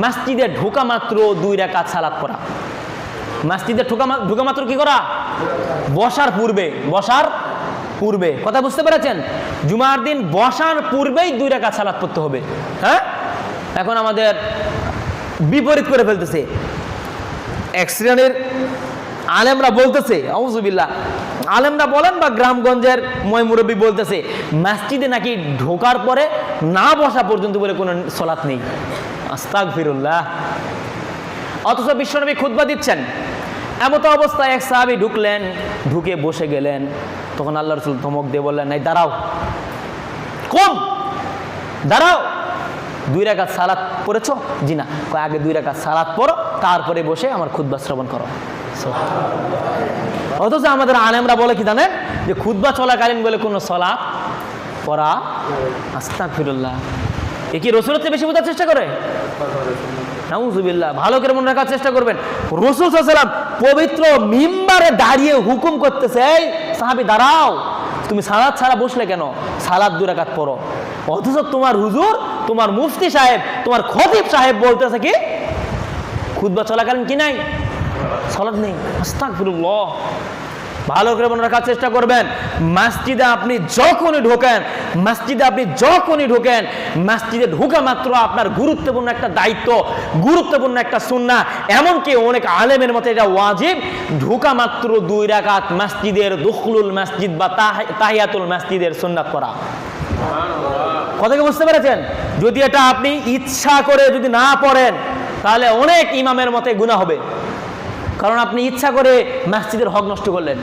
মসজিদে ঢোকা মাত্র 2 রাকাত সালাত পড়া। মসজিদে ঢোকা মাত্র কি করা? বসার পূর্বে কথা বুঝতে পেরেছেন? জুমার দিন বসার পূর্বেই 2 রাকাত সালাত পড়তে হবে। হ্যাঁ, এখন আমাদের বিপরীত করে ফেলতেছে। এক শ্রেণীর আলেমরা বলতেছে, আউযুবিল্লাহ, আলেমরা বলেন বা গ্রামগঞ্জের ময়মুরব্বী বলতেছে, মসজিদে নাকি ঢোকার পরে না বসা পর্যন্ত বলে কোনো সালাত নেই। আস্তাগফিরুল্লাহ। অথচ বিশ্বনবী খুতবা দিচ্ছেন, এমত অবস্থায় এক সাহাবী ঢুকলেন, ঢুকে বসে গেলেন। তখন আল্লাহ রাসূল ধমক দিয়ে বললেন, নাই দাঁড়াও, কম দাঁড়াও, 2 রাকাত সালাত পড়েছো? জি না। আগে 2 রাকাত সালাত পড়ো, তারপরে বসে আমার খুতবা শ্রবণ করো। অথচ আমাদের আলেমরা বলে কি জানেন, যে খুতবা চলাকালীন বলে কোনো সালাত পড়া। আস্তাগফিরুল্লাহ। এ কি রাসূলের চেয়ে বেশি বোঝার চেষ্টা করে? নাউযুবিল্লাহ। ভালো করে মনে রাখার চেষ্টা করবেন, রাসূল সাল্লাল্লাহু আলাইহি ওয়াসাল্লাম পবিত্র মিম্বারে দাঁড়িয়ে হুকুম করতেছে, এই সাহাবী দাঁড়াও, তুমি সালাত ছাড়া বসলে কেন? সালাত 2 রাকাত পড়ো। অথচ তোমার হুজুর, তোমার মুফতি সাহেব, তোমার খতিব সাহেব বলতেছে কি খুতবা চলাকালীন কি নাই? সালাত নেই। আস্তাগফিরুল্লাহ। ভালো করে মনে রাখার চেষ্টা করবেন, মসজিদে আপনি যখনই ঢোকেন, মসজিদে ঢোকা মাত্র আপনার গুরুত্বপূর্ণ একটা দায়িত্ব, গুরুত্বপূর্ণ একটা সুন্নাহ, এমনকি অনেক আলেমের মতে এটা ওয়াজিব, ঢোকা মাত্র 2 রাকাত মসজিদের দুখুলুল মসজিদ বা তাহিয়াতুল মসজিদের সুন্নাত পড়া। কথা কি বুঝতে পেরেছেন? যদি এটা আপনি ইচ্ছা করে যদি না পড়েন, তাহলে অনেক ইমামের মতে গুনাহ হবে, কারণ আপনি ইচ্ছা করে মসজিদের হক নষ্ট করলেন।